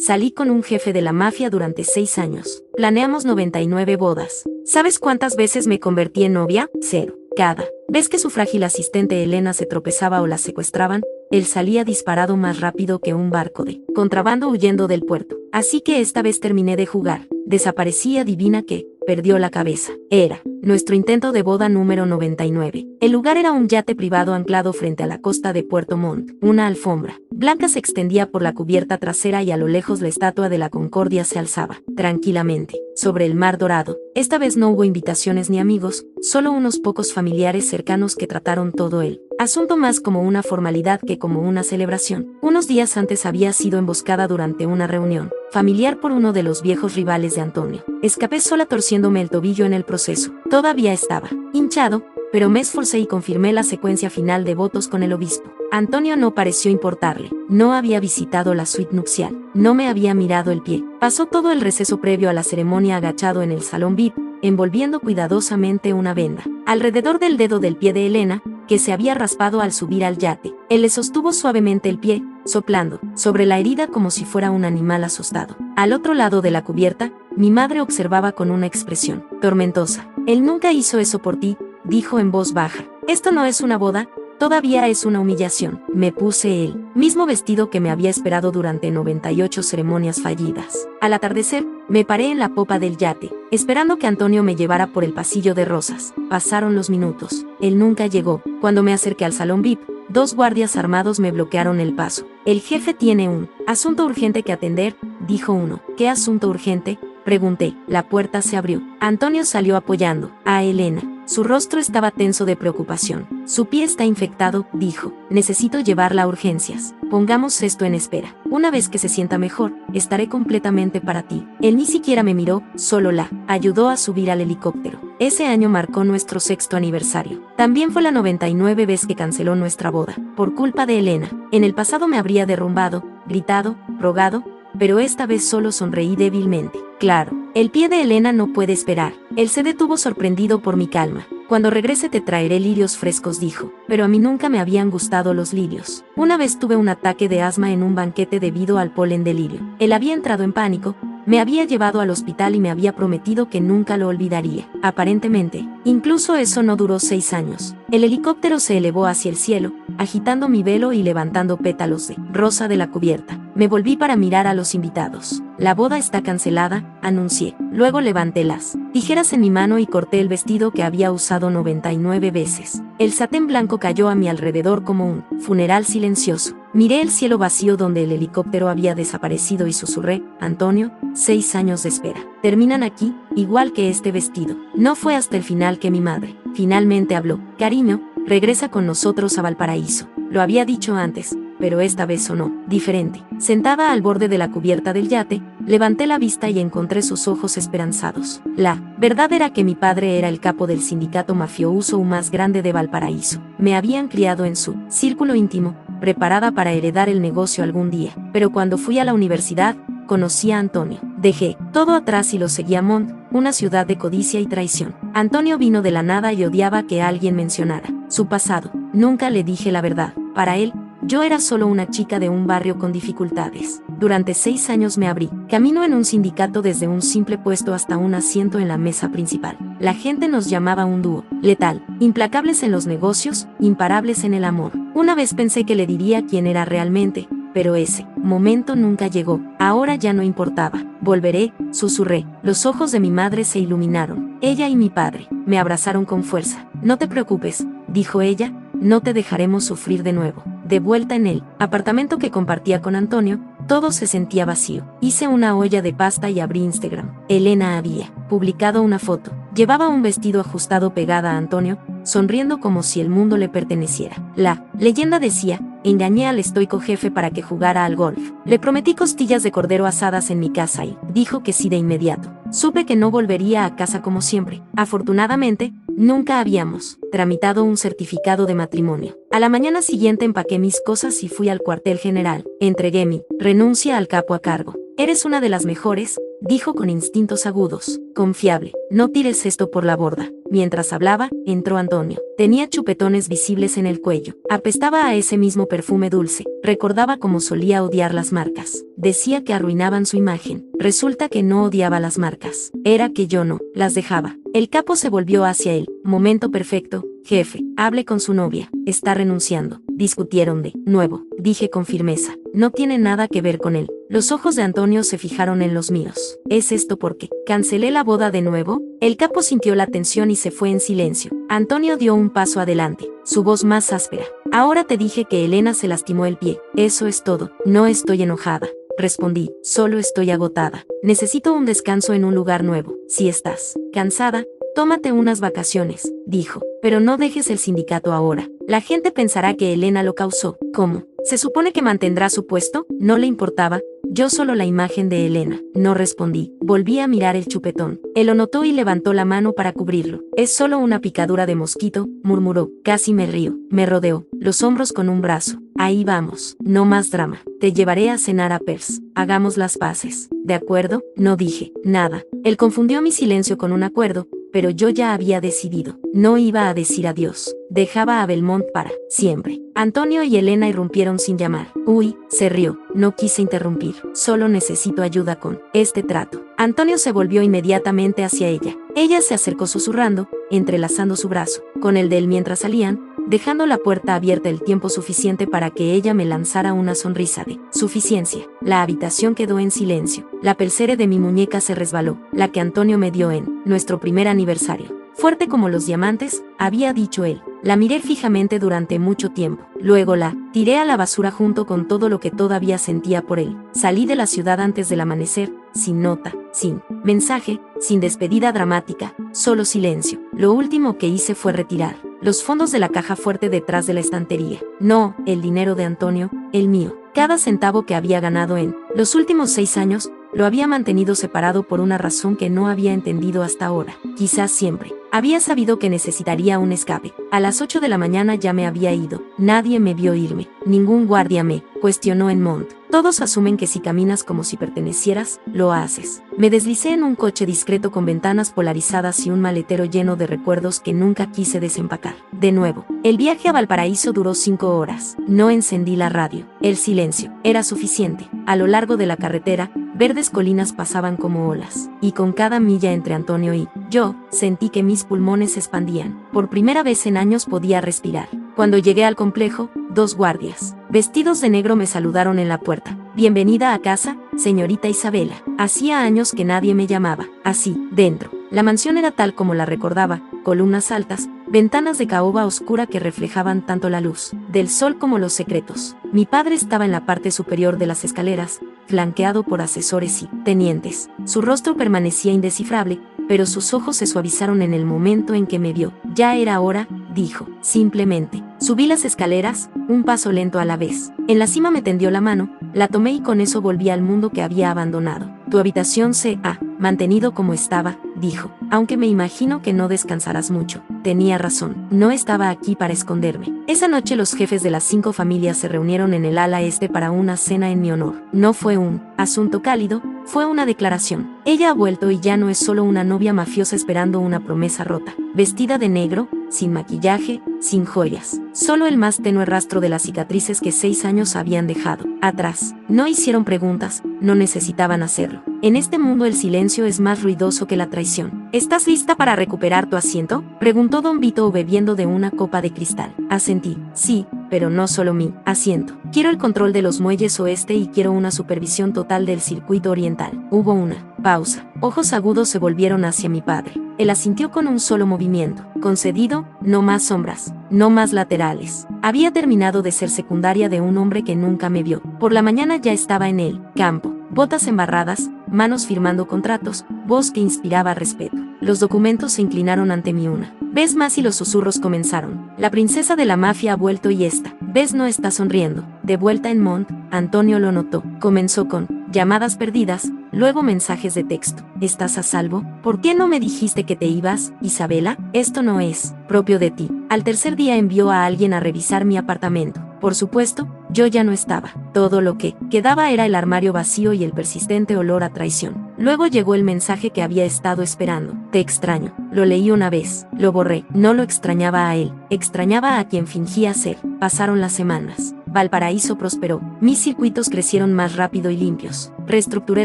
salí con un jefe de la mafia durante 6 años. Planeamos 99 bodas. ¿Sabes cuántas veces me convertí en novia? 0. Cada vez que su frágil asistente Elena se tropezaba o la secuestraban, él salía disparado más rápido que un barco de contrabando huyendo del puerto. Así que esta vez terminé de jugar. Desaparecí, adivina qué, perdió la cabeza. Era nuestro intento de boda número 99. El lugar era un yate privado anclado frente a la costa de Puerto Montt. Una alfombra blanca se extendía por la cubierta trasera y a lo lejos la estatua de la Concordia se alzaba, tranquilamente, sobre el mar dorado. Esta vez no hubo invitaciones ni amigos, solo unos pocos familiares cercanos que trataron todo el asunto más como una formalidad que como una celebración. Unos días antes había sido emboscada durante una reunión familiar por uno de los viejos rivales de Antonio. Escapé sola torciéndome el tobillo en el proceso. Todavía estaba hinchado, pero me esforcé y confirmé la secuencia final de votos con el obispo. Antonio no pareció importarle. No había visitado la suite nupcial. No me había mirado el pie. Pasó todo el receso previo a la ceremonia agachado en el salón VIP, envolviendo cuidadosamente una venda alrededor del dedo del pie de Elena, que se había raspado al subir al yate. Él le sostuvo suavemente el pie, soplando sobre la herida como si fuera un animal asustado. Al otro lado de la cubierta, mi madre observaba con una expresión tormentosa. Él nunca hizo eso por ti, dijo en voz baja. Esto no es una boda, todavía es una humillación. Me puse el mismo vestido que me había esperado durante 98 ceremonias fallidas. Al atardecer, me paré en la popa del yate, esperando que Antonio me llevara por el pasillo de rosas. Pasaron los minutos. Él nunca llegó. Cuando me acerqué al salón VIP, 2 guardias armados me bloquearon el paso. El jefe tiene un asunto urgente que atender, dijo uno. ¿Qué asunto urgente?, pregunté. La puerta se abrió. Antonio salió apoyando a Elena. Su rostro estaba tenso de preocupación. Su pie está infectado, dijo. Necesito llevarla a urgencias. Pongamos esto en espera. Una vez que se sienta mejor, estaré completamente para ti. Él ni siquiera me miró, solo la ayudó a subir al helicóptero. Ese año marcó nuestro 6º aniversario. También fue la 99 vez que canceló nuestra boda, por culpa de Elena. En el pasado me habría derrumbado, gritado, rogado, pero esta vez solo sonreí débilmente. Claro, el pie de Elena no puede esperar. Él se detuvo sorprendido por mi calma. Cuando regrese te traeré lirios frescos, dijo. Pero a mí nunca me habían gustado los lirios. Una vez tuve un ataque de asma en un banquete debido al polen de lirio. Él había entrado en pánico, me había llevado al hospital y me había prometido que nunca lo olvidaría. Aparentemente, incluso eso no duró 6 años. El helicóptero se elevó hacia el cielo, agitando mi velo y levantando pétalos de rosa de la cubierta. Me volví para mirar a los invitados. La boda está cancelada, anuncié. Luego levanté las tijeras en mi mano y corté el vestido que había usado 99 veces. El satén blanco cayó a mi alrededor como un funeral silencioso. Miré el cielo vacío donde el helicóptero había desaparecido y susurré, Antonio, 6 años de espera. Terminan aquí, igual que este vestido. No fue hasta el final que mi madre finalmente habló. Cariño, regresa con nosotros a Valparaíso. Lo había dicho antes, pero esta vez sonó diferente. Sentada al borde de la cubierta del yate, levanté la vista y encontré sus ojos esperanzados. La verdad era que mi padre era el capo del sindicato mafioso más grande de Valparaíso. Me habían criado en su círculo íntimo, preparada para heredar el negocio algún día. Pero cuando fui a la universidad, conocí a Antonio. Dejé todo atrás y lo seguí a Montt, una ciudad de codicia y traición. Antonio vino de la nada y odiaba que alguien mencionara su pasado. Nunca le dije la verdad. Para él, yo era solo una chica de un barrio con dificultades. Durante 6 años me abrí camino en un sindicato desde un simple puesto hasta un asiento en la mesa principal. La gente nos llamaba un dúo letal, implacables en los negocios, imparables en el amor. Una vez pensé que le diría quién era realmente, pero ese momento nunca llegó. Ahora ya no importaba. Volveré, susurré. Los ojos de mi madre se iluminaron. Ella y mi padre me abrazaron con fuerza. No te preocupes, dijo ella, no te dejaremos sufrir de nuevo. De vuelta en el apartamento que compartía con Antonio, todo se sentía vacío. Hice una olla de pasta y abrí Instagram. Elena había publicado una foto. Llevaba un vestido ajustado pegada a Antonio, sonriendo como si el mundo le perteneciera. La leyenda decía, engañé al estoico jefe para que jugara al golf. Le prometí costillas de cordero asadas en mi casa y dijo que sí de inmediato. Supe que no volvería a casa como siempre. Afortunadamente, nunca habíamos tramitado un certificado de matrimonio. A la mañana siguiente empaqué mis cosas y fui al cuartel general. Entregué mi renuncia al capo a cargo. Eres una de las mejores, dijo con instintos agudos. Confiable, no tires esto por la borda. Mientras hablaba, entró Antonio. Tenía chupetones visibles en el cuello. Apestaba a ese mismo perfume dulce. Recordaba cómo solía odiar las marcas. Decía que arruinaban su imagen. Resulta que no odiaba las marcas. Era que yo no las dejaba. El capo se volvió hacia él. Momento perfecto. Jefe, hable con su novia. Está renunciando. Discutieron de nuevo. Dije con firmeza. No tiene nada que ver con él. Los ojos de Antonio se fijaron en los míos. ¿Es esto porque cancelé la boda de nuevo? El capo sintió la tensión y se fue en silencio. Antonio dio un paso adelante, su voz más áspera. Ahora te dije que Elena se lastimó el pie. Eso es todo. No estoy enojada. Respondí, solo estoy agotada. Necesito un descanso en un lugar nuevo. Si estás cansada, tómate unas vacaciones, dijo. Pero no dejes el sindicato ahora. La gente pensará que Elena lo causó. ¿Cómo? ¿Se supone que mantendrá su puesto? No le importaba. Yo solo la imagen de Elena. No respondí. Volví a mirar el chupetón. Él lo notó y levantó la mano para cubrirlo. Es solo una picadura de mosquito, murmuró. Casi me río. Me rodeó los hombros con un brazo. Ahí vamos. No más drama. Te llevaré a cenar a Pers. Hagamos las paces. ¿De acuerdo? No dije nada. Él confundió mi silencio con un acuerdo, pero yo ya había decidido. No iba a decir adiós. Dejaba a Belmont para siempre. Antonio y Elena irrumpieron sin llamar. Uy, se rió. No quise interrumpir. Solo necesito ayuda con este trato. Antonio se volvió inmediatamente hacia ella. Ella se acercó susurrando, entrelazando su brazo con el de él mientras salían, dejando la puerta abierta el tiempo suficiente para que ella me lanzara una sonrisa de suficiencia. La habitación quedó en silencio. La pulsera de mi muñeca se resbaló, la que Antonio me dio en nuestro primer aniversario. Fuerte como los diamantes, había dicho él. La miré fijamente durante mucho tiempo. Luego la tiré a la basura junto con todo lo que todavía sentía por él. Salí de la ciudad antes del amanecer, sin nota, sin mensaje, sin despedida dramática, solo silencio. Lo último que hice fue retirar los fondos de la caja fuerte detrás de la estantería. No, el dinero de Antonio, el mío. Cada centavo que había ganado en los últimos 6 años, lo había mantenido separado por una razón que no había entendido hasta ahora. Quizás siempre había sabido que necesitaría un escape. A las 8 de la mañana ya me había ido. Nadie me vio irme. Ningún guardia me cuestionó en Mont. Todos asumen que si caminas como si pertenecieras, lo haces. Me deslicé en un coche discreto con ventanas polarizadas y un maletero lleno de recuerdos que nunca quise desempacar. De nuevo, el viaje a Valparaíso duró 5 horas. No encendí la radio. El silencio era suficiente. A lo largo de la carretera, verdes colinas pasaban como olas, y con cada milla entre Antonio y yo, sentí que mis pulmones se expandían. Por primera vez en años podía respirar. Cuando llegué al complejo, 2 guardias, vestidos de negro, me saludaron en la puerta. Bienvenida a casa, señorita Isabela. Hacía años que nadie me llamaba así, dentro. La mansión era tal como la recordaba, columnas altas, ventanas de caoba oscura que reflejaban tanto la luz del sol como los secretos. Mi padre estaba en la parte superior de las escaleras, flanqueado por asesores y tenientes. Su rostro permanecía indescifrable, pero sus ojos se suavizaron en el momento en que me vio. Ya era hora, dijo, simplemente. Subí las escaleras, un paso lento a la vez. En la cima me tendió la mano, la tomé y con eso volví al mundo que había abandonado. Tu habitación se ha mantenido como estaba, dijo, aunque me imagino que no descansarás mucho. Tenía razón, no estaba aquí para esconderme. Esa noche los jefes de las 5 familias se reunieron en el ala este para una cena en mi honor. No fue un asunto cálido, fue una declaración. Ella ha vuelto y ya no es solo una novia mafiosa esperando una promesa rota. Vestida de negro, sin maquillaje, sin joyas. Solo el más tenue rastro de las cicatrices que 6 años habían dejado atrás. No hicieron preguntas, no necesitaban hacerlo. En este mundo el silencio es más ruidoso que la traición. ¿Estás lista para recuperar tu asiento?, preguntó don Vito bebiendo de una copa de cristal. Asentí. Sí, pero no solo mi asiento. Quiero el control de los muelles oeste y quiero una supervisión total del circuito oriental. Hubo una pausa. Ojos agudos se volvieron hacia mi padre. Él asintió con un solo movimiento. Concedido, no más sombras, no más laterales. Había terminado de ser secundaria de un hombre que nunca me vio. Por la mañana ya estaba en el campo. Botas embarradas, manos firmando contratos, voz que inspiraba respeto. Los documentos se inclinaron ante mí una vez más y los susurros comenzaron. La princesa de la mafia ha vuelto y esta vez no está sonriendo. De vuelta en Mont, Antonio lo notó. Comenzó con llamadas perdidas, luego mensajes de texto. ¿Estás a salvo? ¿Por qué no me dijiste que te ibas, Isabela? Esto no es propio de ti. Al tercer día envió a alguien a revisar mi apartamento. Por supuesto, Yo ya no estaba. Todo lo que quedaba era el armario vacío y el persistente olor a traición. Luego llegó el mensaje que había estado esperando. Te extraño. Lo leí una vez. Lo borré. No lo extrañaba a él. Extrañaba a quien fingía ser. Pasaron las semanas. Valparaíso prosperó. Mis circuitos crecieron más rápido y limpios. Reestructuré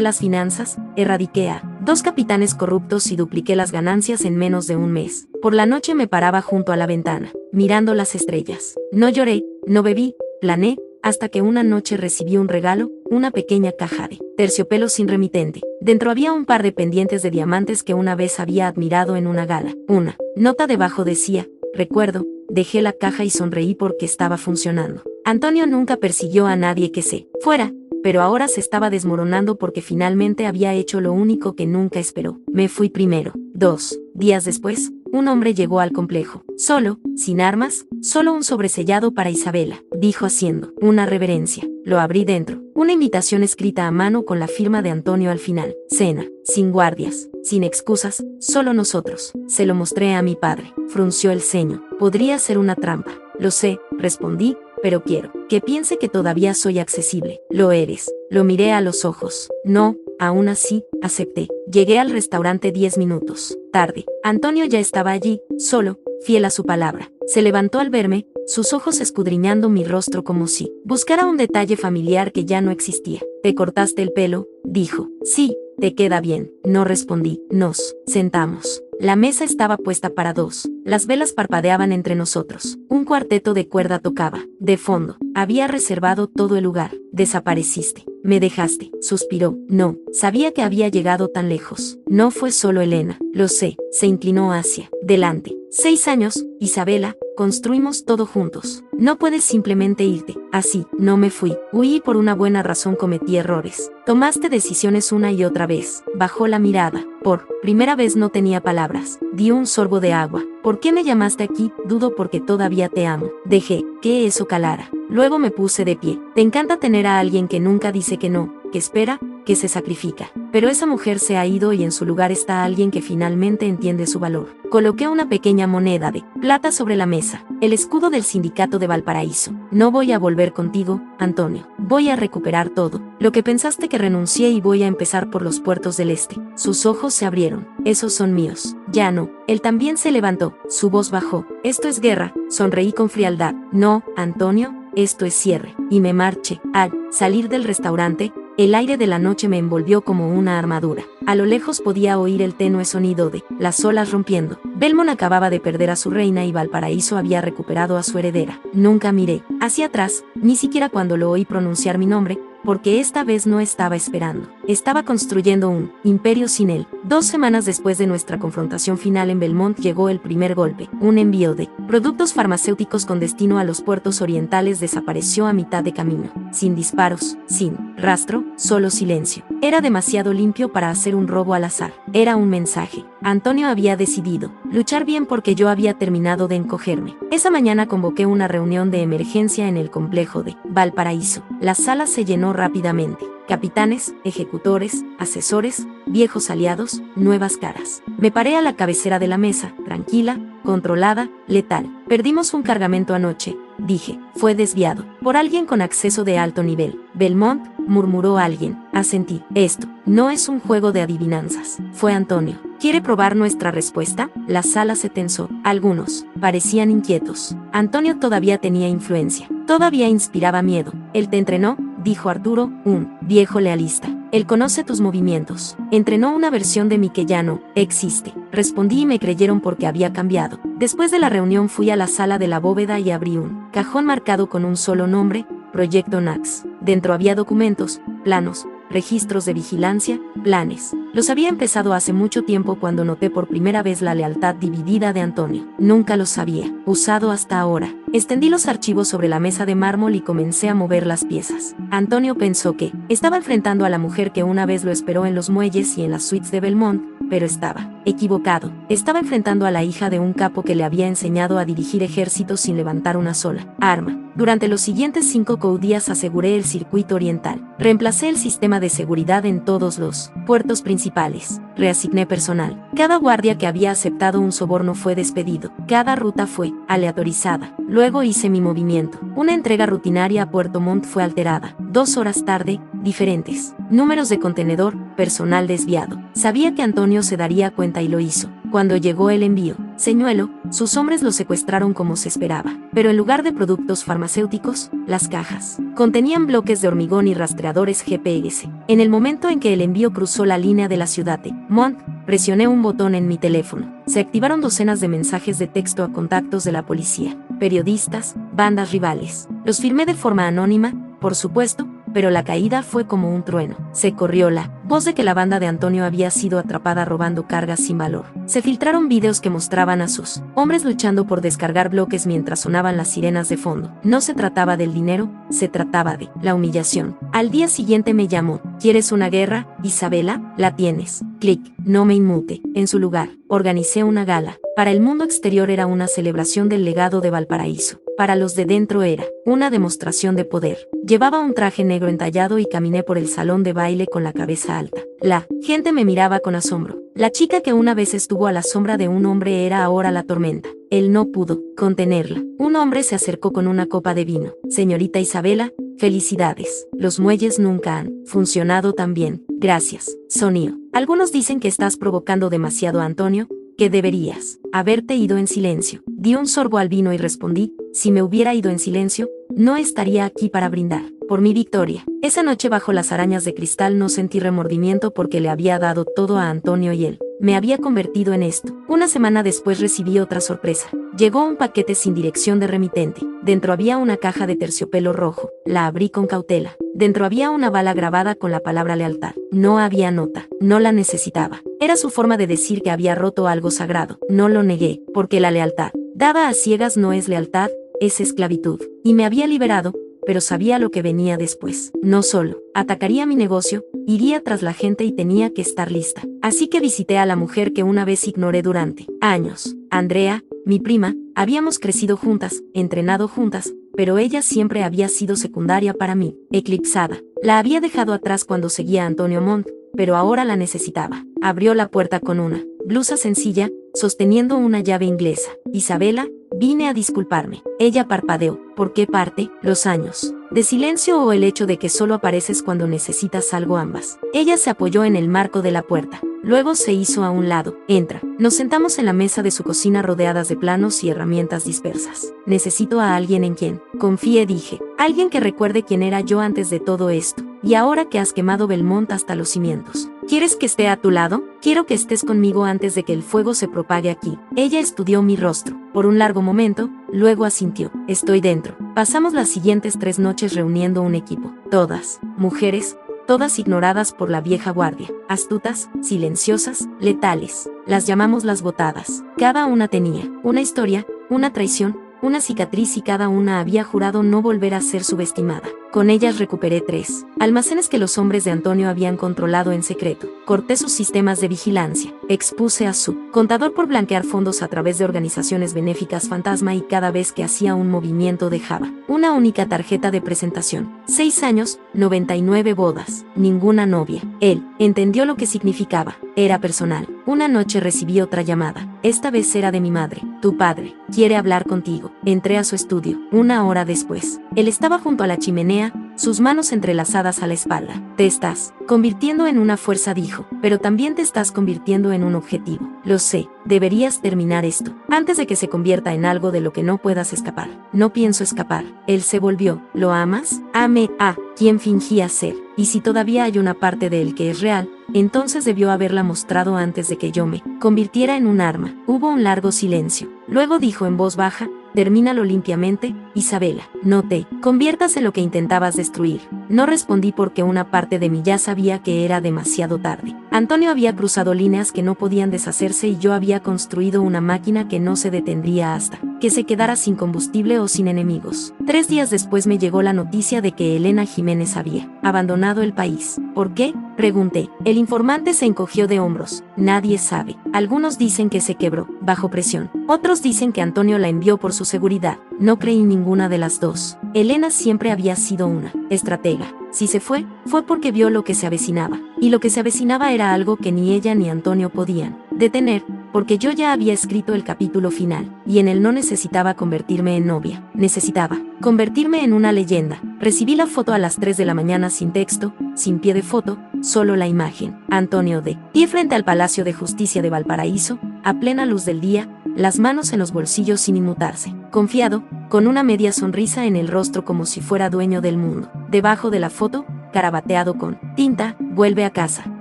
las finanzas, erradiqué a 2 capitanes corruptos y dupliqué las ganancias en menos de un mes. Por la noche me paraba junto a la ventana, mirando las estrellas. No lloré, no bebí, planeé, hasta que una noche recibí un regalo, una pequeña caja de terciopelo sin remitente. Dentro había un par de pendientes de diamantes que una vez había admirado en una gala. Una nota debajo decía, recuerdo, dejé la caja y sonreí porque estaba funcionando. Antonio nunca persiguió a nadie que se fuera, pero ahora se estaba desmoronando porque finalmente había hecho lo único que nunca esperó. Me fui primero. 2 días después, un hombre llegó al complejo. Solo, sin armas, solo un sobresellado para Isabela, dijo haciendo una reverencia. Lo abrí dentro. Una invitación escrita a mano con la firma de Antonio al final. Cena, sin guardias, sin excusas, solo nosotros. Se lo mostré a mi padre. Frunció el ceño. Podría ser una trampa. Lo sé, respondí, pero quiero que piense que todavía soy accesible. Lo eres. Lo miré a los ojos. No, aún así, acepté. Llegué al restaurante 10 minutos tarde. Antonio ya estaba allí, solo, fiel a su palabra. Se levantó al verme, sus ojos escudriñando mi rostro como si buscara un detalle familiar que ya no existía. ¿Te cortaste el pelo?, dijo. Sí, te queda bien. No respondí. Nos sentamos. La mesa estaba puesta para 2. Las velas parpadeaban entre nosotros. Un cuarteto de cuerda tocaba. De fondo, había reservado todo el lugar. Desapareciste. Me dejaste. Suspiró. No, sabía que había llegado tan lejos. No fue solo Elena. Lo sé. Se inclinó hacia delante. 6 años, Isabela, construimos todo juntos. No puedes simplemente irte. Así, no me fui. Huí por una buena razón, cometí errores. Tomaste decisiones una y otra vez. Bajó la mirada. Por primera vez no tenía palabras. Dio un sorbo de agua. ¿Por qué me llamaste aquí? Dudo porque todavía te amo. Dejé que eso calara. Luego me puse de pie. Te encanta tener a alguien que nunca dice que no, que espera, que se sacrifica. Pero esa mujer se ha ido y en su lugar está alguien que finalmente entiende su valor. Coloqué una pequeña moneda de plata sobre la mesa. El escudo del sindicato de Valparaíso. No voy a volver contigo, Antonio. Voy a recuperar todo. Lo que pensaste que renuncié y voy a empezar por los puertos del este. Sus ojos se abrieron. Esos son míos. Ya no. Él también se levantó. Su voz bajó. Esto es guerra. Sonreí con frialdad. No, Antonio, esto es cierre. Y me marché. Al salir del restaurante, el aire de la noche me envolvió como una armadura. A lo lejos podía oír el tenue sonido de las olas rompiendo. Belmont acababa de perder a su reina y Valparaíso había recuperado a su heredera. Nunca miré hacia atrás, ni siquiera cuando lo oí pronunciar mi nombre, porque esta vez no estaba esperando. Estaba construyendo un imperio sin él. 2 semanas después de nuestra confrontación final en Belmont llegó el primer golpe. Un envío de productos farmacéuticos con destino a los puertos orientales desapareció a mitad de camino. Sin disparos, sin rastro, solo silencio. Era demasiado limpio para hacer un robo al azar. Era un mensaje. Antonio había decidido luchar bien porque yo había terminado de encogerme. Esa mañana convoqué una reunión de emergencia en el complejo de Valparaíso. La sala se llenó rápidamente. Capitanes, ejecutores, asesores, viejos aliados, nuevas caras. Me paré a la cabecera de la mesa, tranquila, controlada, letal. Perdimos un cargamento anoche, dije. Fue desviado por alguien con acceso de alto nivel. Belmont, murmuró alguien. Asentí. Esto no es un juego de adivinanzas. Fue Antonio. ¿Quiere probar nuestra respuesta? La sala se tensó. Algunos parecían inquietos. Antonio todavía tenía influencia. Todavía inspiraba miedo. ¿Él te entrenó?, dijo Arturo, un viejo lealista. Él conoce tus movimientos. Entrenó una versión de mí que ya no existe. Respondí y me creyeron porque había cambiado. Después de la reunión fui a la sala de la bóveda y abrí un cajón marcado con un solo nombre, Proyecto Nax. Dentro había documentos, planos, registros de vigilancia, planes. Los había empezado hace mucho tiempo cuando noté por primera vez la lealtad dividida de Antonio. Nunca los había usado hasta ahora. Extendí los archivos sobre la mesa de mármol y comencé a mover las piezas. Antonio pensó que estaba enfrentando a la mujer que una vez lo esperó en los muelles y en las suites de Belmont, pero estaba equivocado. Estaba enfrentando a la hija de un capo que le había enseñado a dirigir ejércitos sin levantar una sola arma. Durante los siguientes 5 días aseguré el circuito oriental. Reemplacé el sistema de seguridad en todos los puertos principales. Reasigné personal. Cada guardia que había aceptado un soborno fue despedido. Cada ruta fue aleatorizada. Luego hice mi movimiento. Una entrega rutinaria a Puerto Montt fue alterada. 2 horas tarde, diferentes. Números de contenedor, personal desviado. Sabía que Antonio se daría cuenta y lo hizo. Cuando llegó el envío, señuelo, sus hombres lo secuestraron como se esperaba. Pero en lugar de productos farmacéuticos, las cajas contenían bloques de hormigón y rastreadores GPS. En el momento en que el envío cruzó la línea de la ciudad de Montt, presioné un botón en mi teléfono. Se activaron docenas de mensajes de texto a contactos de la policía, periodistas, bandas rivales. Los firmé de forma anónima, por supuesto, pero la caída fue como un trueno. Se corrió la voz de que la banda de Antonio había sido atrapada robando cargas sin valor. Se filtraron videos que mostraban a sus hombres luchando por descargar bloques mientras sonaban las sirenas de fondo. No se trataba del dinero, se trataba de la humillación. Al día siguiente me llamó. ¿Quieres una guerra, Isabela? La tienes. Clic. No me inmute. En su lugar, organicé una gala. Para el mundo exterior era una celebración del legado de Valparaíso. Para los de dentro era una demostración de poder. Llevaba un traje negro entallado y caminé por el salón de baile con la cabeza alta. La gente me miraba con asombro. La chica que una vez estuvo a la sombra de un hombre era ahora la tormenta. Él no pudo contenerla. Un hombre se acercó con una copa de vino. Señorita Isabela, felicidades. Los muelles nunca han funcionado tan bien. Gracias, Sonio. Algunos dicen que estás provocando demasiado a Antonio, que deberías haberte ido en silencio. Di un sorbo al vino y respondí, si me hubiera ido en silencio, no estaría aquí para brindar por mi victoria. Esa noche bajo las arañas de cristal no sentí remordimiento porque le había dado todo a Antonio y él me había convertido en esto. Una semana después recibí otra sorpresa. Llegó un paquete sin dirección de remitente. Dentro había una caja de terciopelo rojo. La abrí con cautela. Dentro había una bala grabada con la palabra lealtad. No había nota. No la necesitaba. Era su forma de decir que había roto algo sagrado. No lo negué, porque la lealtad dada a ciegas no es lealtad, es esclavitud. Y me había liberado, pero sabía lo que venía después. No solo atacaría mi negocio, iría tras la gente y tenía que estar lista. Así que visité a la mujer que una vez ignoré durante años. Andrea, mi prima, habíamos crecido juntas, entrenado juntas, pero ella siempre había sido secundaria para mí, eclipsada. La había dejado atrás cuando seguía a Antonio Montt, pero ahora la necesitaba. Abrió la puerta con una blusa sencilla, sosteniendo una llave inglesa. Isabela, vine a disculparme. Ella parpadeó. ¿Por qué parte? Los años de silencio o el hecho de que solo apareces cuando necesitas algo ambas. Ella se apoyó en el marco de la puerta. Luego se hizo a un lado. Entra. Nos sentamos en la mesa de su cocina rodeadas de planos y herramientas dispersas. Necesito a alguien en quien confíe, dije. Alguien que recuerde quién era yo antes de todo esto. Y ahora que has quemado Belmont hasta los cimientos. ¿Quieres que esté a tu lado? Quiero que estés conmigo antes de que el fuego se propague aquí. Ella estudió mi rostro. Por un largo momento, luego asintió. Estoy dentro. Pasamos las siguientes 3 noches reuniendo un equipo. Todas, mujeres, todas ignoradas por la vieja guardia. Astutas, silenciosas, letales. Las llamamos las botadas. Cada una tenía una historia, una traición, una cicatriz y cada una había jurado no volver a ser subestimada. Con ellas recuperé 3 almacenes que los hombres de Antonio habían controlado en secreto. Corté sus sistemas de vigilancia. Expuse a su contador por blanquear fondos a través de organizaciones benéficas fantasma y cada vez que hacía un movimiento dejaba una única tarjeta de presentación. 6 años, 99 bodas, ninguna novia. Él entendió lo que significaba. Era personal. Una noche recibí otra llamada. Esta vez era de mi madre. Tu padre quiere hablar contigo. Entré a su estudio. 1 hora después. Él estaba junto a la chimenea, sus manos entrelazadas a la espalda. Te estás convirtiendo en una fuerza, dijo, pero también te estás convirtiendo en un objetivo. Lo sé, deberías terminar esto, antes de que se convierta en algo de lo que no puedas escapar. No pienso escapar. Él se volvió. ¿Lo amas? Amé a quien fingía ser. Y si todavía hay una parte de él que es real, entonces debió haberla mostrado antes de que yo me convirtiera en un arma. Hubo un largo silencio. Luego dijo en voz baja, termínalo limpiamente, Isabela. No te conviertas en lo que intentabas destruir. No respondí porque una parte de mí ya sabía que era demasiado tarde. Antonio había cruzado líneas que no podían deshacerse y yo había construido una máquina que no se detendría hasta que se quedara sin combustible o sin enemigos. 3 días después me llegó la noticia de que Elena Jiménez había abandonado el país. ¿Por qué?, pregunté. El informante se encogió de hombros. Nadie sabe. Algunos dicen que se quebró, bajo presión. Otros dicen que Antonio la envió por su seguridad. No creí ninguna de las dos. Elena siempre había sido una estratega. Si se fue porque vio lo que se avecinaba. Y lo que se avecinaba era algo que ni ella ni Antonio podían detener, porque yo ya había escrito el capítulo final, y en él no necesitaba convertirme en novia. Necesitaba convertirme en una leyenda. Recibí la foto a las 3 de la mañana sin texto, sin pie de foto, solo la imagen. Antonio de pie frente al Palacio de Justicia de Valparaíso, a plena luz del día, las manos en los bolsillos sin inmutarse. Confiado, con una media sonrisa en el rostro como si fuera dueño del mundo. Debajo de la foto, carabateado con tinta, vuelve a casa.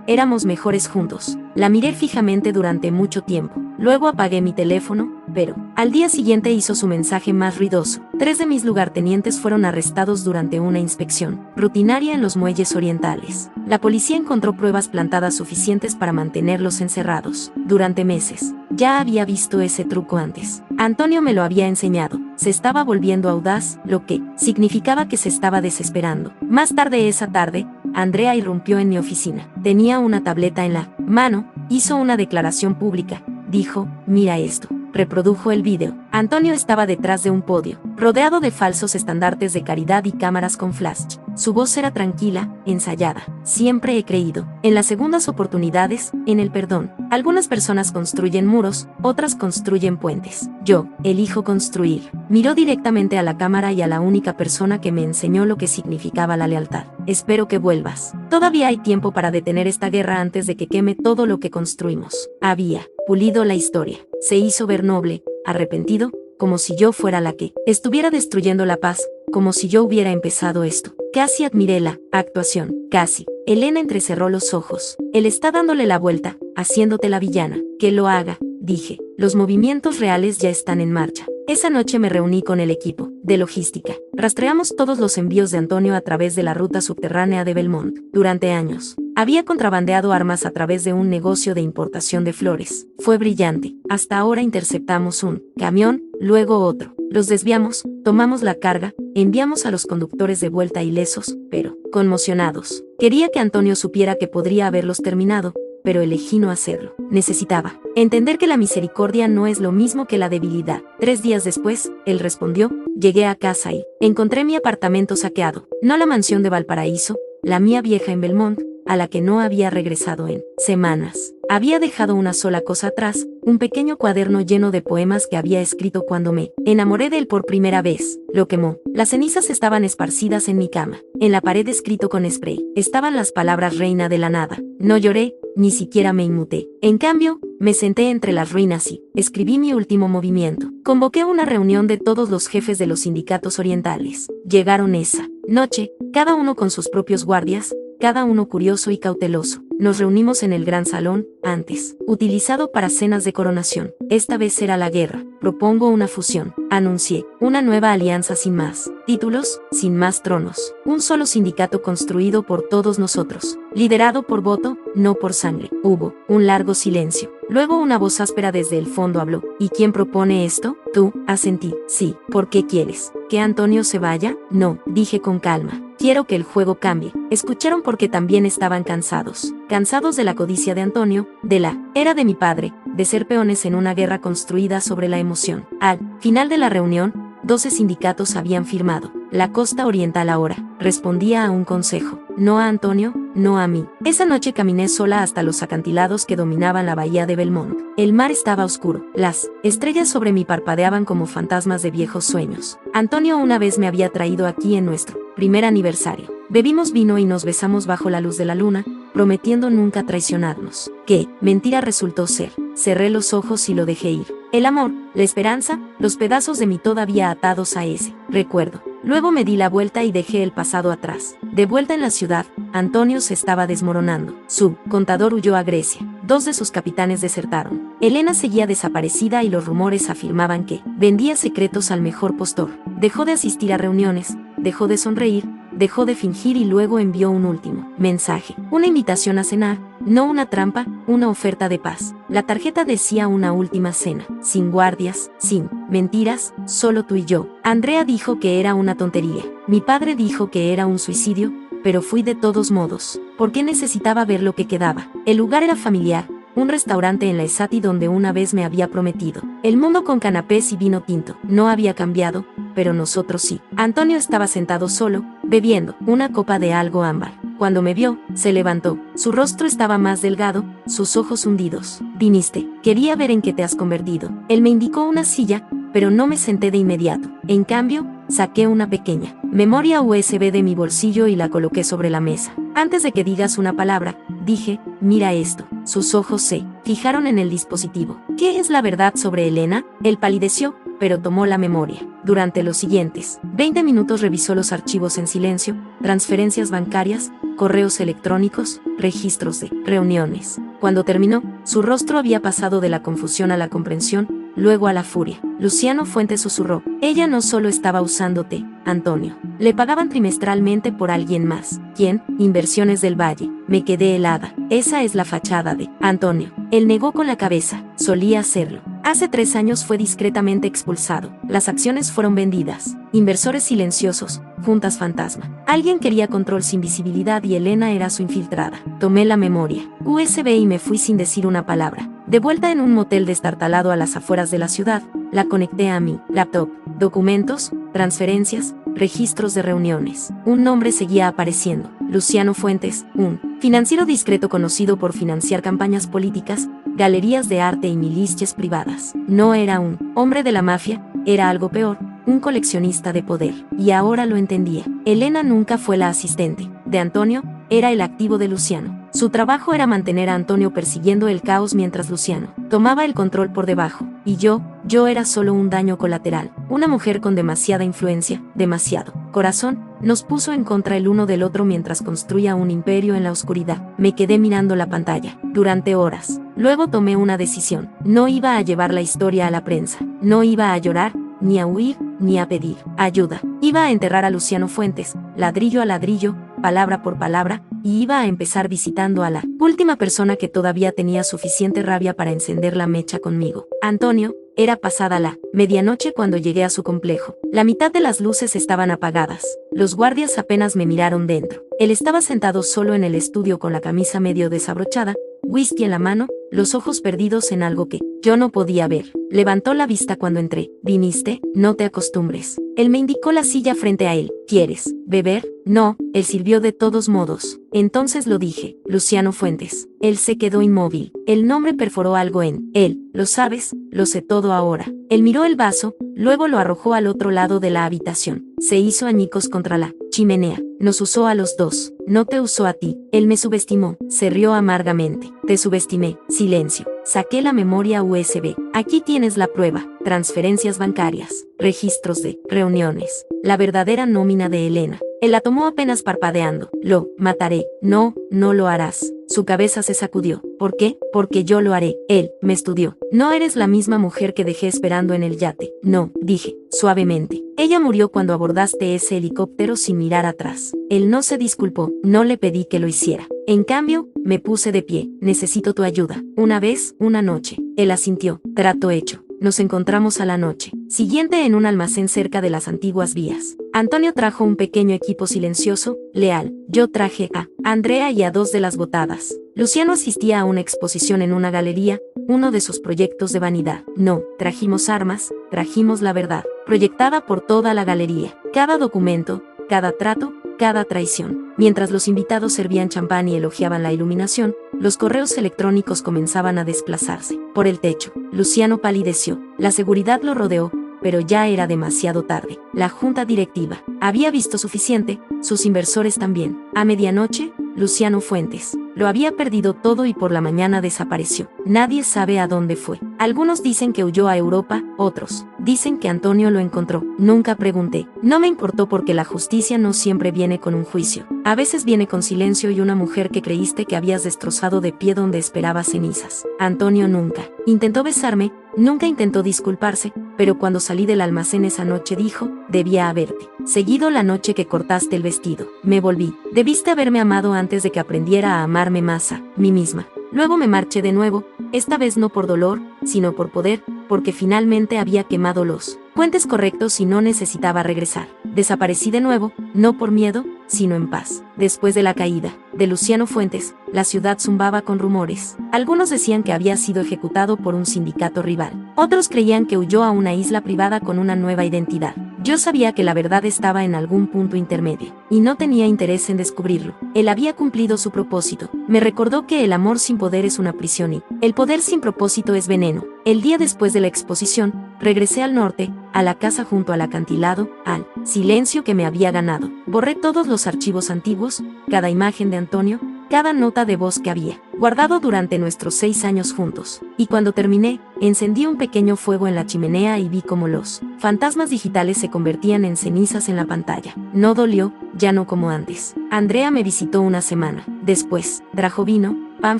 Éramos mejores juntos. La miré fijamente durante mucho tiempo. Luego apagué mi teléfono, pero al día siguiente hizo su mensaje más ruidoso. 3 de mis lugartenientes fueron arrestados durante una inspección rutinaria en los muelles orientales. La policía encontró pruebas plantadas suficientes para mantenerlos encerrados durante meses. Ya había visto ese truco antes. Antonio me lo había enseñado. Se estaba volviendo audaz, lo que significaba que se estaba desesperando. Más tarde esa tarde, Andrea irrumpió en mi oficina. Tenía una tableta en la mano, hizo una declaración pública. Dijo, mira esto. Reprodujo el vídeo. Antonio estaba detrás de un podio, rodeado de falsos estandartes de caridad y cámaras con flash. Su voz era tranquila, ensayada. Siempre he creído en las segundas oportunidades, en el perdón. Algunas personas construyen muros, otras construyen puentes. Yo elijo construir. Miró directamente a la cámara y a la única persona que me enseñó lo que significaba la lealtad. Espero que vuelvas. Todavía hay tiempo para detener esta guerra antes de que queme todo lo que construimos. Había pulido la historia. Se hizo ver noble, arrepentido, como si yo fuera la que estuviera destruyendo la paz, como si yo hubiera empezado esto. Casi admiré la actuación, casi. Elena entrecerró los ojos. Él está dándole la vuelta, haciéndote la villana. Que lo haga, dije. Los movimientos reales ya están en marcha. Esa noche me reuní con el equipo de logística. Rastreamos todos los envíos de Antonio a través de la ruta subterránea de Belmont. Durante años, había contrabandeado armas a través de un negocio de importación de flores. Fue brillante. Hasta ahora interceptamos un camión, luego otro. Los desviamos, tomamos la carga, enviamos a los conductores de vuelta ilesos, pero conmocionados. Quería que Antonio supiera que podría haberlos terminado, pero elegí no hacerlo. Necesitaba entender que la misericordia no es lo mismo que la debilidad. 3 días después, él respondió, llegué a casa y encontré mi apartamento saqueado. No la mansión de Valparaíso, la mía vieja en Belmont, a la que no había regresado en semanas. Había dejado una sola cosa atrás, un pequeño cuaderno lleno de poemas que había escrito cuando me enamoré de él por primera vez. Lo quemó. Las cenizas estaban esparcidas en mi cama. En la pared escrito con spray, estaban las palabras reina de la nada. No lloré, ni siquiera me inmuté. En cambio, me senté entre las ruinas y escribí mi último movimiento. Convoqué una reunión de todos los jefes de los sindicatos orientales. Llegaron esa noche, cada uno con sus propios guardias, cada uno curioso y cauteloso. Nos reunimos en el gran salón, antes utilizado para cenas de coronación. Esta vez será la guerra. Propongo una fusión. Anuncié una nueva alianza sin más títulos, sin más tronos. Un solo sindicato construido por todos nosotros. Liderado por voto, no por sangre. Hubo un largo silencio. Luego una voz áspera desde el fondo habló. ¿Y quién propone esto? Tú, asentí. Sí. ¿Por qué quieres que Antonio se vaya? No, dije con calma. Quiero que el juego cambie. Escucharon porque también estaban cansados. Cansados de la codicia de Antonio, de la era de mi padre, de ser peones en una guerra construida sobre la emoción. Al final de la reunión, 12 sindicatos habían firmado. La costa oriental ahora respondía a un consejo. No a Antonio, no a mí. Esa noche caminé sola hasta los acantilados que dominaban la bahía de Belmont. El mar estaba oscuro. Las estrellas sobre mí parpadeaban como fantasmas de viejos sueños. Antonio una vez me había traído aquí en nuestro primer aniversario. Bebimos vino y nos besamos bajo la luz de la luna, prometiendo nunca traicionarnos. ¿Qué mentira resultó ser? Cerré los ojos y lo dejé ir. El amor, la esperanza, los pedazos de mí todavía atados a ese recuerdo. Luego me di la vuelta y dejé el pasado atrás. De vuelta en la ciudad, Antonio se estaba desmoronando. Su contador huyó a Grecia. 2 de sus capitanes desertaron. Elena seguía desaparecida y los rumores afirmaban que vendía secretos al mejor postor. Dejó de asistir a reuniones, dejó de sonreír, dejó de fingir y luego envió un último mensaje. Una invitación a cenar, no una trampa, una oferta de paz. La tarjeta decía una última cena, sin guardias, sin mentiras, solo tú y yo. Andrea dijo que era una tontería. Mi padre dijo que era un suicidio, pero fui de todos modos, porque necesitaba ver lo que quedaba. El lugar era familiar, un restaurante en la Esati donde una vez me había prometido. El mundo con canapés y vino tinto. No había cambiado, pero nosotros sí. Antonio estaba sentado solo, bebiendo una copa de algo ámbar. Cuando me vio, se levantó. Su rostro estaba más delgado, sus ojos hundidos. Viniste, quería ver en qué te has convertido. Él me indicó una silla, pero no me senté de inmediato. En cambio, saqué una pequeña memoria USB de mi bolsillo y la coloqué sobre la mesa. Antes de que digas una palabra, dije, mira esto. Sus ojos se fijaron en el dispositivo. ¿Qué es la verdad sobre Elena? Él palideció, pero tomó la memoria. Durante los siguientes 20 minutos revisó los archivos en silencio, transferencias bancarias, correos electrónicos, registros de reuniones. Cuando terminó, su rostro había pasado de la confusión a la comprensión, luego a la furia. Luciano Fuentes susurró, ella no solo estaba usándote, Antonio. Le pagaban trimestralmente por alguien más. ¿Quién? Inversiones del Valle. Me quedé helada. Esa es la fachada de Antonio. Él negó con la cabeza. Solía hacerlo. Hace 3 años fue discretamente expulsado. Las acciones fueron vendidas. Inversores silenciosos, juntas fantasma. Alguien quería control sin visibilidad y Elena era su infiltrada. Tomé la memoria USB y me fui sin decir una palabra. De vuelta en un motel destartalado a las afueras de la ciudad, la conecté a mi laptop. Documentos, transferencias, registros de reuniones. Un nombre seguía apareciendo. Luciano Fuentes, un financiero discreto conocido por financiar campañas políticas, galerías de arte y milicias privadas. No era un hombre de la mafia, era algo peor, un coleccionista de poder. Y ahora lo entendía. Elena nunca fue la asistente de Antonio, era el activo de Luciano. Su trabajo era mantener a Antonio persiguiendo el caos mientras Luciano tomaba el control por debajo. Y yo era solo un daño colateral. Una mujer con demasiada influencia, demasiado corazón, nos puso en contra el uno del otro mientras construía un imperio en la oscuridad. Me quedé mirando la pantalla durante horas. Luego tomé una decisión. No iba a llevar la historia a la prensa. No iba a llorar, ni a huir, ni a pedir ayuda. Iba a enterrar a Luciano Fuentes, ladrillo a ladrillo, palabra por palabra, y iba a empezar visitando a la última persona que todavía tenía suficiente rabia para encender la mecha conmigo. Antonio. Era pasada la medianoche cuando llegué a su complejo. La mitad de las luces estaban apagadas. Los guardias apenas me miraron dentro. Él estaba sentado solo en el estudio con la camisa medio desabrochada, whisky en la mano, los ojos perdidos en algo que yo no podía ver. Levantó la vista cuando entré. ¿Viniste? No te acostumbres. Él me indicó la silla frente a él. ¿Quieres beber? No, él sirvió de todos modos. Entonces lo dije. Luciano Fuentes. Él se quedó inmóvil. El nombre perforó algo en él. Lo sabes, lo sé todo ahora. Él miró el vaso, luego lo arrojó al otro lado de la habitación. Se hizo añicos contra la chimenea. Nos usó a los dos. No te usó a ti. Él me subestimó. Se rió amargamente. Te subestimé. Silencio. Saqué la memoria USB. Aquí tienes la prueba. Transferencias bancarias. Registros de reuniones. La verdadera nómina de Elena. Él la tomó apenas parpadeando. Lo mataré. No, no lo harás. Su cabeza se sacudió. ¿Por qué? Porque yo lo haré. Él me estudió. No eres la misma mujer que dejé esperando en el yate. No, dije, suavemente. Ella murió cuando abordaste ese helicóptero sin mirar atrás. Él no se disculpó. No le pedí que lo hiciera. En cambio, me puse de pie. Necesito tu ayuda. Una vez, una noche. Él asintió. Trato hecho. Nos encontramos a la noche siguiente en un almacén cerca de las antiguas vías. Antonio trajo un pequeño equipo silencioso, leal. Yo traje a Andrea y a 2 de las botadas. Luciano asistía a una exposición en una galería, uno de sus proyectos de vanidad. No, trajimos armas, trajimos la verdad, proyectada por toda la galería. Cada documento, cada trato, cada traición. Mientras los invitados servían champán y elogiaban la iluminación, los correos electrónicos comenzaban a desplazarse por el techo. Luciano palideció. La seguridad lo rodeó, pero ya era demasiado tarde. La junta directiva había visto suficiente, sus inversores también. A medianoche, Luciano Fuentes lo había perdido todo y por la mañana desapareció. Nadie sabe a dónde fue. Algunos dicen que huyó a Europa, otros dicen que Antonio lo encontró. Nunca pregunté. No me importó porque la justicia no siempre viene con un juicio. A veces viene con silencio y una mujer que creíste que habías destrozado de pie donde esperabas cenizas. Antonio nunca intentó besarme, nunca intentó disculparse, pero cuando salí del almacén esa noche dijo, debía haberte seguido la noche que cortaste el vestido. Me volví. Debiste haberme amado antes de que aprendiera a amarme más a mí misma. Luego me marché de nuevo, esta vez no por dolor, sino por poder, porque finalmente había quemado los puentes correctos y no necesitaba regresar. Desaparecí de nuevo, no por miedo, sino en paz. Después de la caída de Luciano Fuentes, la ciudad zumbaba con rumores. Algunos decían que había sido ejecutado por un sindicato rival. Otros creían que huyó a una isla privada con una nueva identidad. Yo sabía que la verdad estaba en algún punto intermedio, y no tenía interés en descubrirlo. Él había cumplido su propósito. Me recordó que el amor sin poder es una prisión y el poder sin propósito es veneno. El día después de la exposición, regresé al norte, a la casa junto al acantilado, al silencio que me había ganado. Borré todos los archivos antiguos, cada imagen de Antonio, cada nota de voz que había guardado durante nuestros 6 años juntos. Y cuando terminé, encendí un pequeño fuego en la chimenea y vi cómo los fantasmas digitales se convertían en cenizas en la pantalla. No dolió, ya no como antes. Andrea me visitó una semana. Después, trajo vino, pan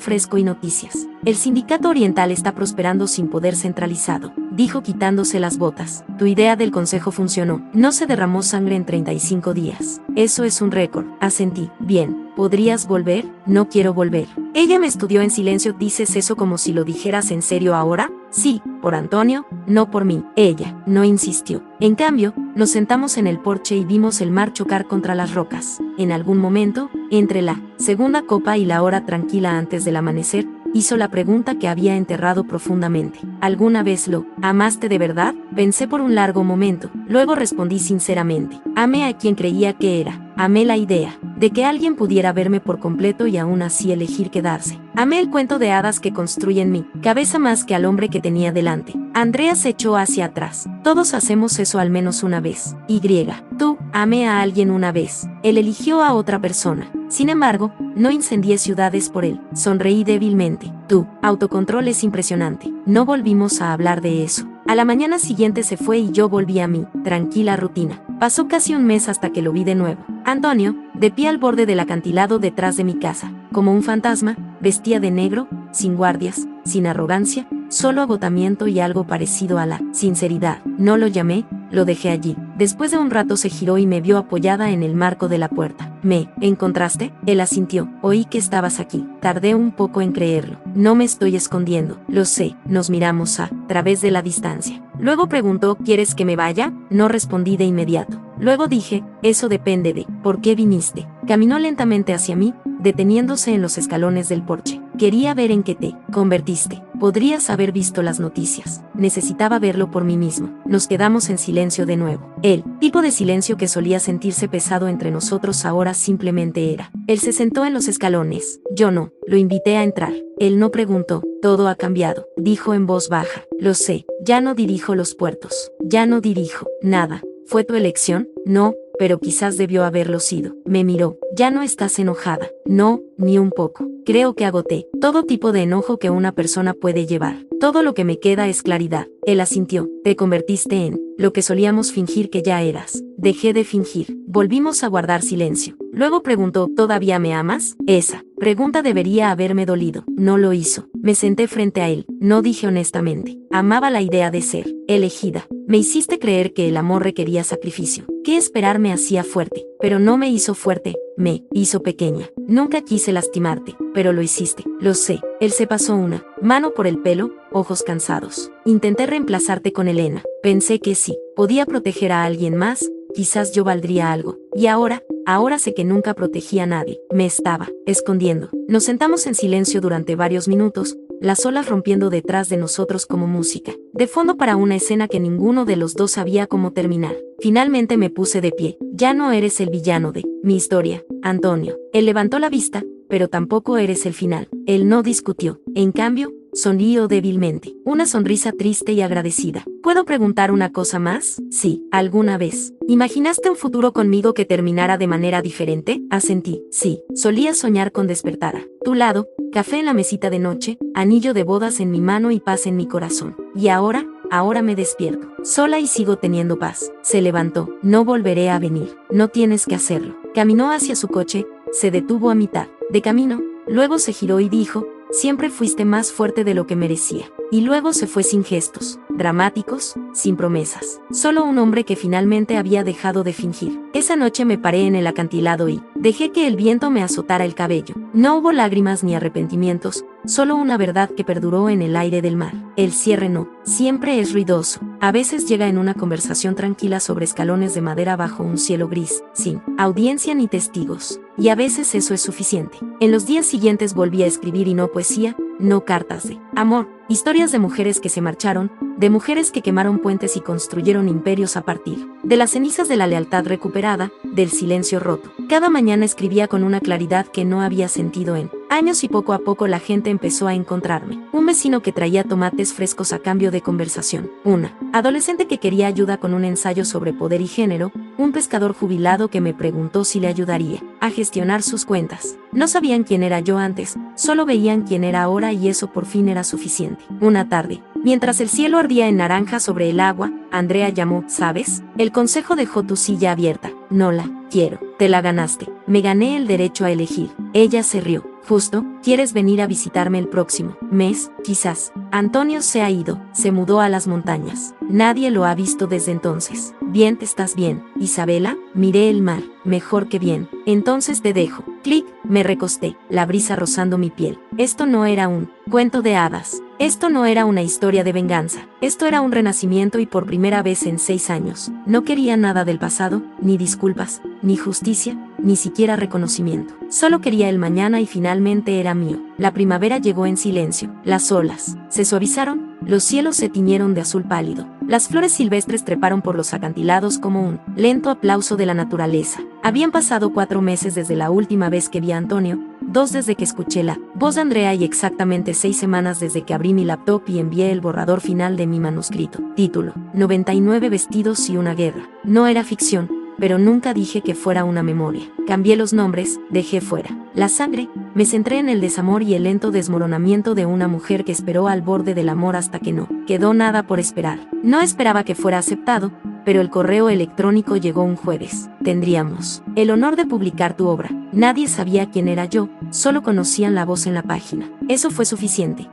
fresco y noticias. El sindicato oriental está prosperando sin poder centralizado, dijo quitándose las botas. Tu idea del consejo funcionó. No se derramó sangre en 35 días. Eso es un récord. Asentí. Bien. ¿Podrías volver? No quiero volver. Ella me estudió en silencio. ¿Dices eso como si lo dijeras en serio ahora? Sí, por Antonio, no por mí. Ella no insistió. En cambio, nos sentamos en el porche y vimos el mar chocar contra las rocas. En algún momento, entre la segunda copa y la hora tranquila antes del amanecer, hizo la pregunta que había enterrado profundamente. ¿Alguna vez lo amaste de verdad? Pensé por un largo momento. Luego respondí sinceramente. Amé a quien creía que era. Amé la idea de que alguien pudiera verme por completo y aún así elegir quedarse. Amé el cuento de hadas que construye en mi cabeza más que al hombre que tenía delante. Andrea se echó hacia atrás. Todos hacemos eso al menos una vez. Y. Tú, amé a alguien una vez. Él eligió a otra persona. Sin embargo, no incendié ciudades por él. Sonreí débilmente. Tu autocontrol es impresionante. No volvimos a hablar de eso. A la mañana siguiente se fue y yo volví a mi tranquila rutina. Pasó casi un mes hasta que lo vi de nuevo. Antonio, de pie al borde del acantilado detrás de mi casa, como un fantasma, vestía de negro, sin guardias, sin arrogancia, solo agotamiento y algo parecido a la sinceridad. No lo llamé, lo dejé allí. Después de un rato se giró y me vio apoyada en el marco de la puerta. ¿Me encontraste? Él asintió. Oí que estabas aquí. Tardé un poco en creerlo. No me estoy escondiendo. Lo sé. Nos miramos a través de la distancia. Luego preguntó, ¿quieres que me vaya? No respondí de inmediato. Luego dije, eso depende de ¿por qué viniste? Caminó lentamente hacia mí, deteniéndose en los escalones del porche. Quería ver en qué te convertiste. Podrías haber visto las noticias. Necesitaba verlo por mí mismo. Nos quedamos en silencio de nuevo. El tipo de silencio que solía sentirse pesado entre nosotros ahora simplemente era. Él se sentó en los escalones. Yo no. Lo invité a entrar. Él no preguntó. Todo ha cambiado, dijo en voz baja. Lo sé. Ya no dirijo los puertos. Ya no dirijo nada. ¿Fue tu elección? No, pero quizás debió haberlo sido. Me miró. Ya no estás enojada. No, ni un poco. Creo que agoté todo tipo de enojo que una persona puede llevar. Todo lo que me queda es claridad. Él asintió. Te convertiste en lo que solíamos fingir que ya eras. Dejé de fingir. Volvimos a guardar silencio. Luego preguntó, ¿todavía me amas? Esa pregunta debería haberme dolido. No lo hizo. Me senté frente a él. No dije honestamente. Amaba la idea de ser elegida. Me hiciste creer que el amor requería sacrificio. Que esperar me hacía fuerte. Pero no me hizo fuerte. Me hizo pequeña. Nunca quise lastimarte, pero lo hiciste. Lo sé. Él se pasó una mano por el pelo, ojos cansados. Intenté reemplazarte con Elena. Pensé que sí. Podía proteger a alguien más. Quizás yo valdría algo. Y ahora sé que nunca protegí a nadie. Me estaba escondiendo. Nos sentamos en silencio durante varios minutos, las olas rompiendo detrás de nosotros como música, de fondo para una escena que ninguno de los dos sabía cómo terminar. Finalmente me puse de pie. Ya no eres el villano de mi historia, Antonio. Él levantó la vista, pero tampoco eres el final. Él no discutió. En cambio, sonrió débilmente, una sonrisa triste y agradecida. ¿Puedo preguntar una cosa más? Sí, ¿alguna vez imaginaste un futuro conmigo que terminara de manera diferente? Asentí. Sí, solía soñar con despertar a tu lado, café en la mesita de noche, anillo de bodas en mi mano y paz en mi corazón. Y ahora me despierto, sola y sigo teniendo paz. Se levantó. No volveré a venir. No tienes que hacerlo. Caminó hacia su coche, se detuvo a mitad de camino, luego se giró y dijo, siempre fuiste más fuerte de lo que merecía. Y luego se fue sin gestos dramáticos, sin promesas. Solo un hombre que finalmente había dejado de fingir. Esa noche me paré en el acantilado y dejé que el viento me azotara el cabello. No hubo lágrimas ni arrepentimientos, solo una verdad que perduró en el aire del mar. El cierre no siempre es ruidoso. A veces llega en una conversación tranquila sobre escalones de madera bajo un cielo gris, sin audiencia ni testigos. Y a veces eso es suficiente. En los días siguientes volví a escribir y no poesía, no cartas de amor, historias de mujeres que se marcharon, de mujeres que quemaron puentes y construyeron imperios a partir de las cenizas de la lealtad recuperada, del silencio roto. Cada mañana escribía con una claridad que no había sentido en años y poco a poco la gente empezó a encontrarme. Un vecino que traía tomates frescos a cambio de conversación, una adolescente que quería ayuda con un ensayo sobre poder y género, un pescador jubilado que me preguntó si le ayudaría a gestionar sus cuentas. No sabían quién era yo antes, solo veían quién era ahora y eso por fin era suficiente. Una tarde, mientras el cielo ardía en naranja sobre el agua, Andrea llamó, ¿sabes? El consejo dejó tu silla abierta. No la quiero. Te la ganaste. Me gané el derecho a elegir. Ella se rió. Justo, ¿quieres venir a visitarme el próximo mes? Quizás. Antonio se ha ido, se mudó a las montañas. Nadie lo ha visto desde entonces. Bien, ¿estás bien, Isabela? Miré el mar. Mejor que bien. Entonces te dejo. Clic, me recosté, la brisa rozando mi piel. Esto no era un cuento de hadas. Esto no era una historia de venganza. Esto era un renacimiento y por primera vez en 6 años. No quería nada del pasado, ni disculpas, ni justicia, ni siquiera reconocimiento. Solo quería el mañana y finalmente era mío. La primavera llegó en silencio. Las olas se suavizaron, los cielos se tiñeron de azul pálido. Las flores silvestres treparon por los acantilados como un lento aplauso de la naturaleza. Habían pasado 4 meses desde la última vez que vi a Antonio, 2 desde que escuché la voz de Andrea y exactamente 6 semanas desde que abrí mi laptop y envié el borrador final de mi manuscrito. Título: 99 vestidos y una guerra. No era ficción, pero nunca dije que fuera una memoria. Cambié los nombres, dejé fuera la sangre, me centré en el desamor y el lento desmoronamiento de una mujer que esperó al borde del amor hasta que no quedó nada por esperar. No esperaba que fuera aceptado, pero el correo electrónico llegó un jueves. Tendríamos el honor de publicar tu obra. Nadie sabía quién era yo, solo conocían la voz en la página. Eso fue suficiente.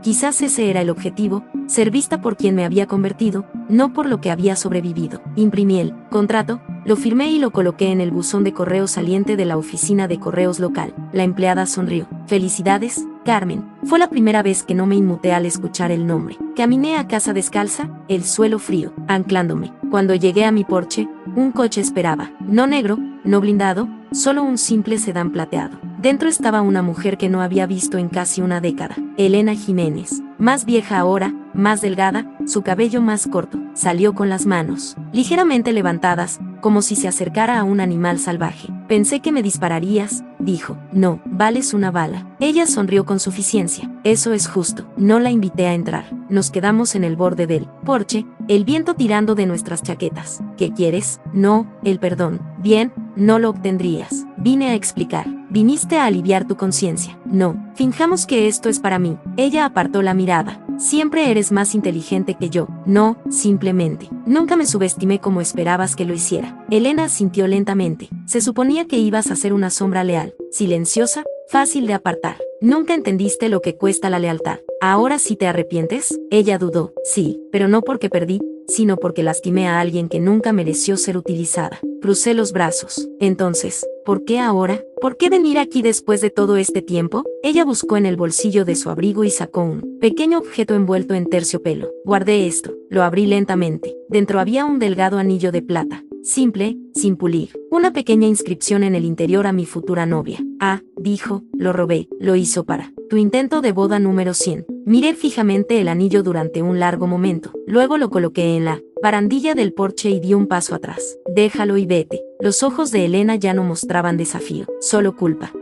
Quizás ese era el objetivo, ser vista por quien me había convertido, no por lo que había sobrevivido. Imprimí el contrato, lo firmé y lo coloqué en el buzón de correo saliente de la oficina de correos local. La empleada sonrió. Felicidades, Carmen. Fue la primera vez que no me inmuté al escuchar el nombre. Caminé a casa descalza, el suelo frío, anclándome. Cuando llegué a mi porche, un coche esperaba. No negro, no blindado, solo un simple sedán plateado. Dentro estaba una mujer que no había visto en casi una década. Elena Jiménez. Más vieja ahora, más delgada, su cabello más corto. Salió con las manos ligeramente levantadas, como si se acercara a un animal salvaje. Pensé que me dispararías, dijo. No, vales una bala. Ella sonrió con suficiencia. Eso es justo. No la invité a entrar. Nos quedamos en el borde del porche, el viento tirando de nuestras chaquetas. ¿Qué quieres? No, el perdón. Bien, no lo obtendrías. Vine a explicar. Viniste a aliviar tu conciencia. No, finjamos que esto es para mí. Ella apartó la mirada. Siempre eres más inteligente que yo. No, simplemente. Nunca me subestimé como esperabas que lo hiciera. Elena sintió lentamente. Se suponía que ibas a ser una sombra leal, silenciosa, fácil de apartar. Nunca entendiste lo que cuesta la lealtad. ¿Ahora sí te arrepientes? Ella dudó. Sí, pero no porque perdí, sino porque lastimé a alguien que nunca mereció ser utilizada. Crucé los brazos. Entonces, ¿por qué ahora? ¿Por qué venir aquí después de todo este tiempo? Ella buscó en el bolsillo de su abrigo y sacó un pequeño objeto envuelto en terciopelo. Guardé esto. Lo abrí lentamente. Dentro había un delgado anillo de plata. Simple, sin pulir. Una pequeña inscripción en el interior a mi futura novia. Ah, dijo, lo robé. Lo hizo para tu intento de boda número 100. Miré fijamente el anillo durante un largo momento. Luego lo coloqué en la barandilla del porche y di un paso atrás. Déjalo y vete. Los ojos de Elena ya no mostraban desafío, solo culpa.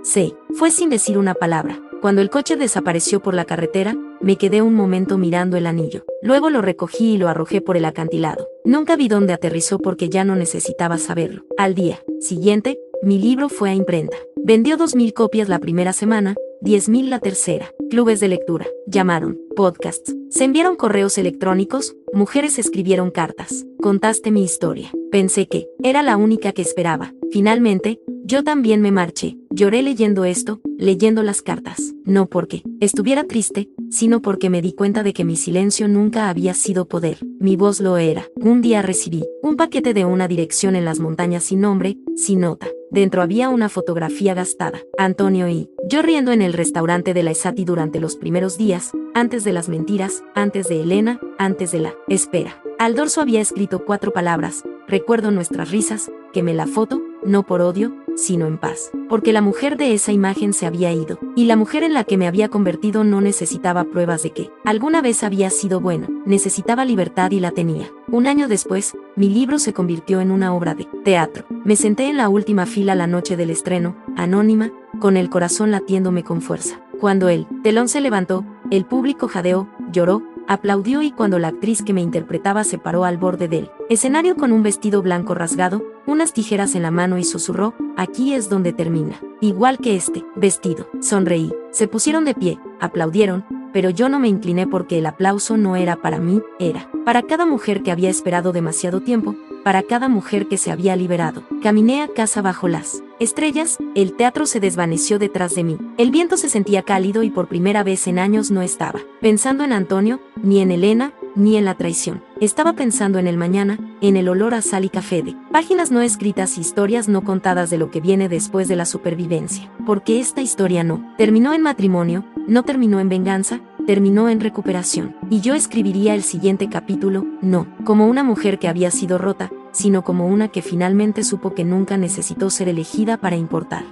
Fue sin decir una palabra. Cuando el coche desapareció por la carretera, me quedé un momento mirando el anillo. Luego lo recogí y lo arrojé por el acantilado. Nunca vi dónde aterrizó porque ya no necesitaba saberlo. Al día siguiente, mi libro fue a imprenta. Vendió 2000 copias la primera semana, 10.000 la tercera. Clubes de lectura, llamaron, podcasts, se enviaron correos electrónicos, mujeres escribieron cartas. Contaste mi historia. Pensé que era la única que esperaba. Finalmente, yo también me marché. Lloré leyendo esto, leyendo las cartas. No porque estuviera triste, sino porque me di cuenta de que mi silencio nunca había sido poder. Mi voz lo era. Un día recibí un paquete de una dirección en las montañas sin nombre, sin nota. Dentro había una fotografía gastada. Antonio y yo riendo en el restaurante de la Esati durante los primeros días, antes de las mentiras, antes de Elena, antes de la espera. Al dorso había escrito 4 palabras. Recuerdo nuestras risas, quemé la foto, no por odio, sino en paz. Porque la mujer de esa imagen se había ido, y la mujer en la que me había convertido no necesitaba pruebas de que alguna vez había sido bueno, necesitaba libertad y la tenía. Un año después, mi libro se convirtió en una obra de teatro. Me senté en la última fila la noche del estreno, anónima, con el corazón latiéndome con fuerza. Cuando el telón se levantó, el público jadeó, lloró, aplaudió y cuando la actriz que me interpretaba se paró al borde del escenario con un vestido blanco rasgado, unas tijeras en la mano y susurró, aquí es donde termina. Igual que este vestido. Sonreí. Se pusieron de pie, aplaudieron, pero yo no me incliné porque el aplauso no era para mí, era para cada mujer que había esperado demasiado tiempo, para cada mujer que se había liberado. Caminé a casa bajo las estrellas, el teatro se desvaneció detrás de mí. El viento se sentía cálido y por primera vez en años no estaba pensando en Antonio, ni en Elena, ni en la traición. Estaba pensando en el mañana, en el olor a sal y café de páginas no escritas, historias no contadas de lo que viene después de la supervivencia. Porque esta historia no terminó en matrimonio, no terminó en venganza, terminó en recuperación. Y yo escribiría el siguiente capítulo, no como una mujer que había sido rota, sino como una que finalmente supo que nunca necesitó ser elegida para importar.